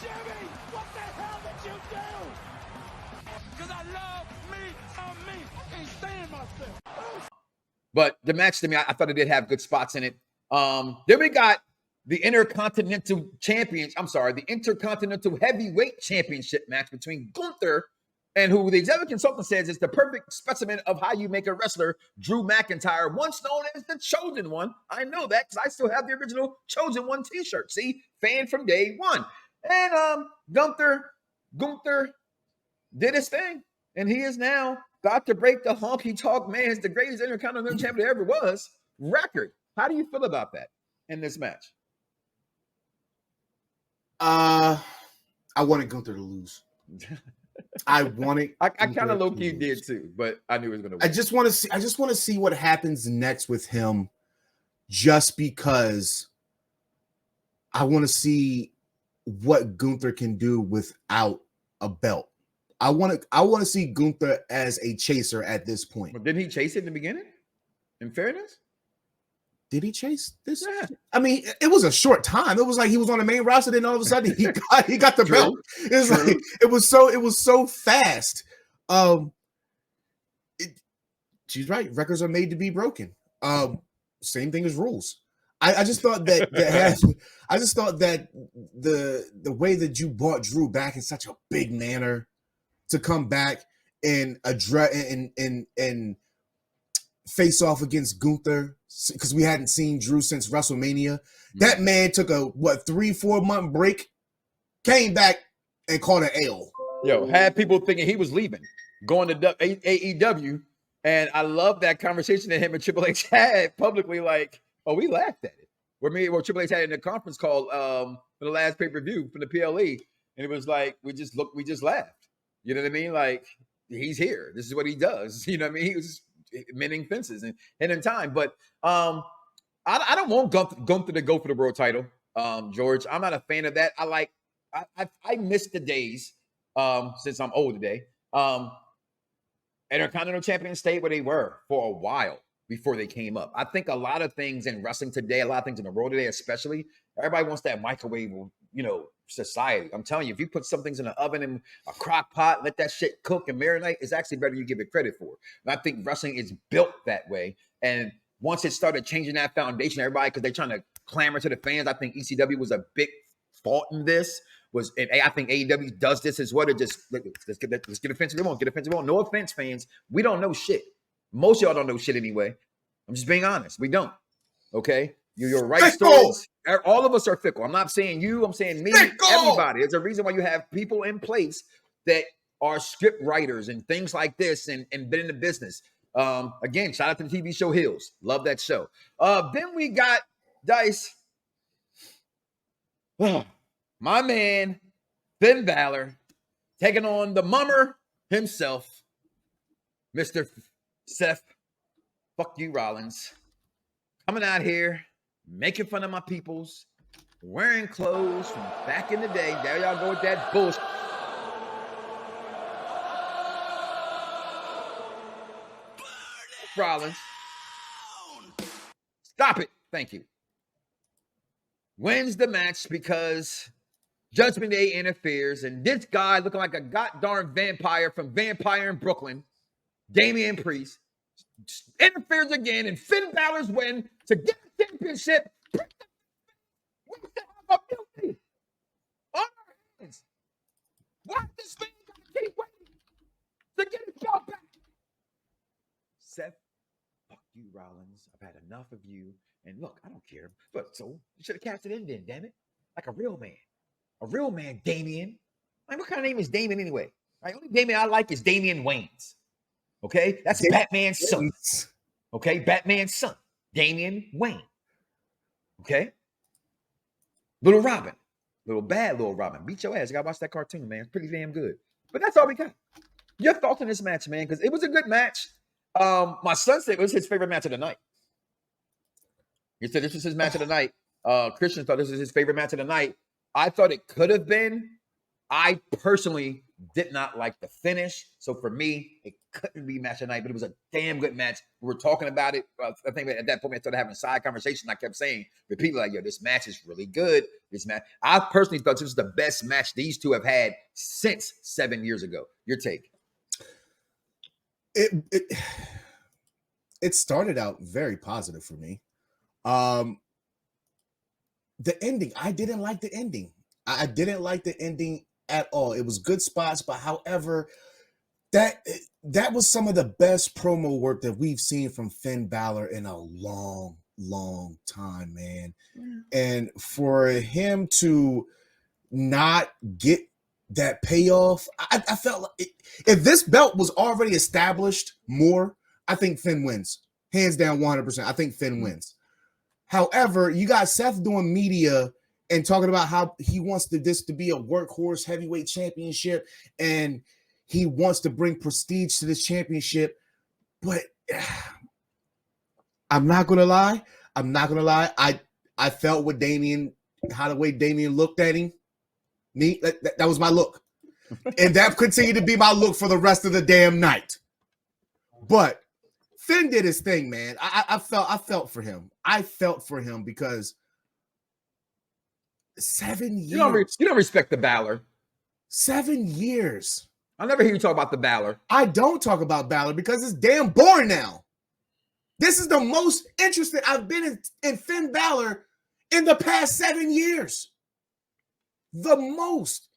Jimmy, what the hell did you do? Because I love me, I'm me. I can't stand myself. But the match to me, I thought it did have good spots in it. Then we got the Intercontinental Heavyweight Championship match between Gunther and who the executive consultant says is the perfect specimen of how you make a wrestler, Drew McIntyre, once known as the Chosen One. I know that because I still have the original Chosen One t-shirt. See, fan from day one. And Gunther did his thing, and he is now about to break the honky talk man's the greatest Intercontinental champion there ever was record. How do you feel about that in this match? I wanted Gunther to lose. I kind of low-key did too, but I knew he was going to win. I just want to see what happens next with him, just because I want to see what Gunther can do without a belt. I want to see Gunther as a chaser at this point. But didn't he chase it in the beginning? In fairness? Did he chase this? Yeah. I mean, it was a short time. It was like he was on the main roster, then all of a sudden he got the belt. It was like it was so fast. She's right. Records are made to be broken. Same thing as rules. I just thought that the way that you brought Drew back in such a big manner to come back and address and face off against Gunther, because we hadn't seen Drew since WrestleMania. That man took a 3-4 month break, came back and caught an L. Yo, had people thinking he was leaving, going to AEW, and I love that conversation that him and Triple H had publicly. Like, we laughed at it. Where Triple H had it in the conference call for the last pay-per-view for the PLE, and it was like we just laughed. You know what I mean? Like, he's here. This is what he does. You know what I mean? He was mending fences and in time. But I don't want Gunther to go for the world title, George. I'm not a fan of that. I miss the days, since I'm old today, Intercontinental champion state where they were for a while before they came up. I think a lot of things in wrestling today, a lot of things in the world today, especially, everybody wants that microwave, society. I'm telling you, if you put some things in an oven and a crock pot, let that shit cook and marinate, it's actually better you give it credit for. And I think wrestling is built that way. And once it started changing that foundation, everybody, because they're trying to clamor to the fans, I think ECW was a big fault in this. And I think AEW does this as well. To just let's get offensive. We won't get offensive. No offense, fans. We don't know shit. Most of y'all don't know shit anyway. I'm just being honest. We don't. Okay? You're right. Stories. All of us are fickle. I'm not saying you. I'm saying me. Fickle. Everybody. There's a reason why you have people in place that are script writers and things like this and been in the business. Again, shout out to the TV show Hills. Love that show. Then we got Dice. My man, Finn Balor, taking on the mummer himself, Mr. Seth, fuck you, Rollins. Coming out here, making fun of my peoples, wearing clothes from back in the day. There y'all go with that bullshit. Rollins. Stop it. Thank you. Wins the match because Judgment Day interferes, and this guy looking like a goddamn vampire from Vampire in Brooklyn, Damian Priest, interferes again, and Finn Balor's win to get the championship. We still have a guilty on our hands. Why this man gotta keep waiting to get his job back? Seth, fuck you, Rollins. I've had enough of you. And look, I don't care. But so you should have casted in then, damn it. Like a real man. A real man, Damian. Like, what kind of name is Damian anyway? Right? The only Damian I like is Damian Wayans. Okay? That's Batman's son. Okay? Batman's son. Damian Wayne. Okay? Little Robin. Little Robin. Beat your ass. You gotta watch that cartoon, man. It's pretty damn good. But that's all we got. Your thoughts on this match, man? Because it was a good match. My son said it was his favorite match of the night. He said this was his match of the night. Christian thought this was his favorite match of the night. I thought it could have been I personally did not like the finish. So for me, it couldn't be match of the night, but it was a damn good match. We were talking about it. I think at that point, I started having a side conversation. I kept saying repeatedly, like, yo, this match is really good. This match, I personally thought this was the best match these two have had since 7 years ago. Your take? It started out very positive for me. The ending, I didn't like the ending. I didn't like the ending at all. It was good spots, but however, that was some of the best promo work that we've seen from Finn Balor in a long, long time, man. Yeah. And for him to not get that payoff, I felt like if this belt was already established more, I think Finn wins. Hands down, 100%. I think Finn wins. However, you got Seth doing media and talking about how he wants this to be a workhorse heavyweight championship and he wants to bring prestige to this championship. But I'm not going to lie. I felt with Damian, how the way Damian looked at him. That was my look. And that continued to be my look for the rest of the damn night. But Finn did his thing, man. I felt for him. I felt for him because 7 years. You don't respect the Balor. 7 years. I'll never hear you talk about the Balor. I don't talk about Balor because it's damn boring now. This is the most interested I've been in Finn Balor in the past 7 years. The most.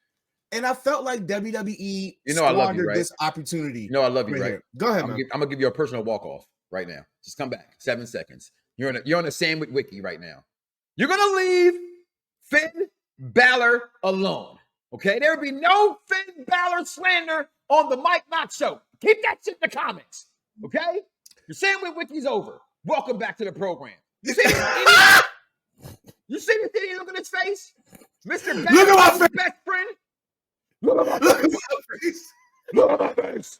And I felt like WWE squandered this opportunity. You know I love you, right? Here. Go ahead, man. I'm gonna give you a personal walk-off right now. Just come back. 7 seconds. You're on a sandwich wiki right now. You're gonna leave Finn Balor alone. Okay? There will be no Finn Balor slander on the Mike Knoxxx show. Keep that shit in the comments. Okay? Your sandwich wiki's over. Welcome back to the program. You see this idiot? You see this idiot look at his face? Mr. Balor's best friend? Look at my face. Look at my face.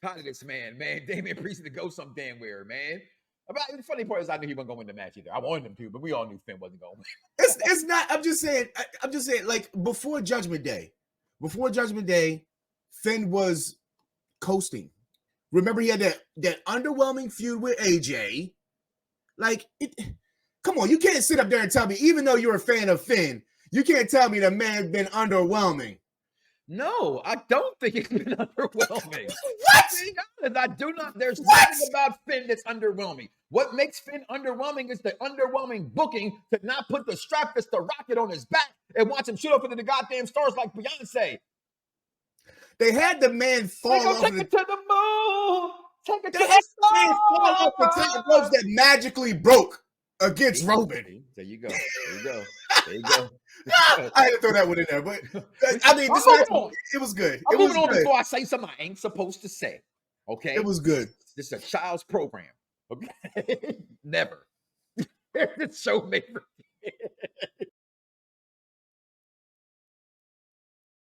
Proud of this man. Damian Priest to go some damn where, man. The funny part is I knew he wasn't going to win the match either. I wanted him to, but we all knew Finn wasn't going to win. It's not. I'm just saying, like, before Judgment Day, Finn was coasting. Remember, he had that underwhelming feud with AJ. Like, come on, you can't sit up there and tell me, even though you're a fan of Finn, you can't tell me the man's been underwhelming. No, I don't think it's been underwhelming. What? I do not. There's nothing about Finn that's underwhelming. What makes Finn underwhelming is the underwhelming booking to not put the strap that's the rocket on his back and watch him shoot up into the goddamn stars like Beyonce. They had the man fall off. Take it to the moon. Take it to the stars. Man fall off the top ropes that magically broke against Roman. There you go. I had to throw that one in there, but I mean, this match, it was good. I'm moving on before I say something I ain't supposed to say. Okay, it was good. This is a child's program. Okay, never. This show made for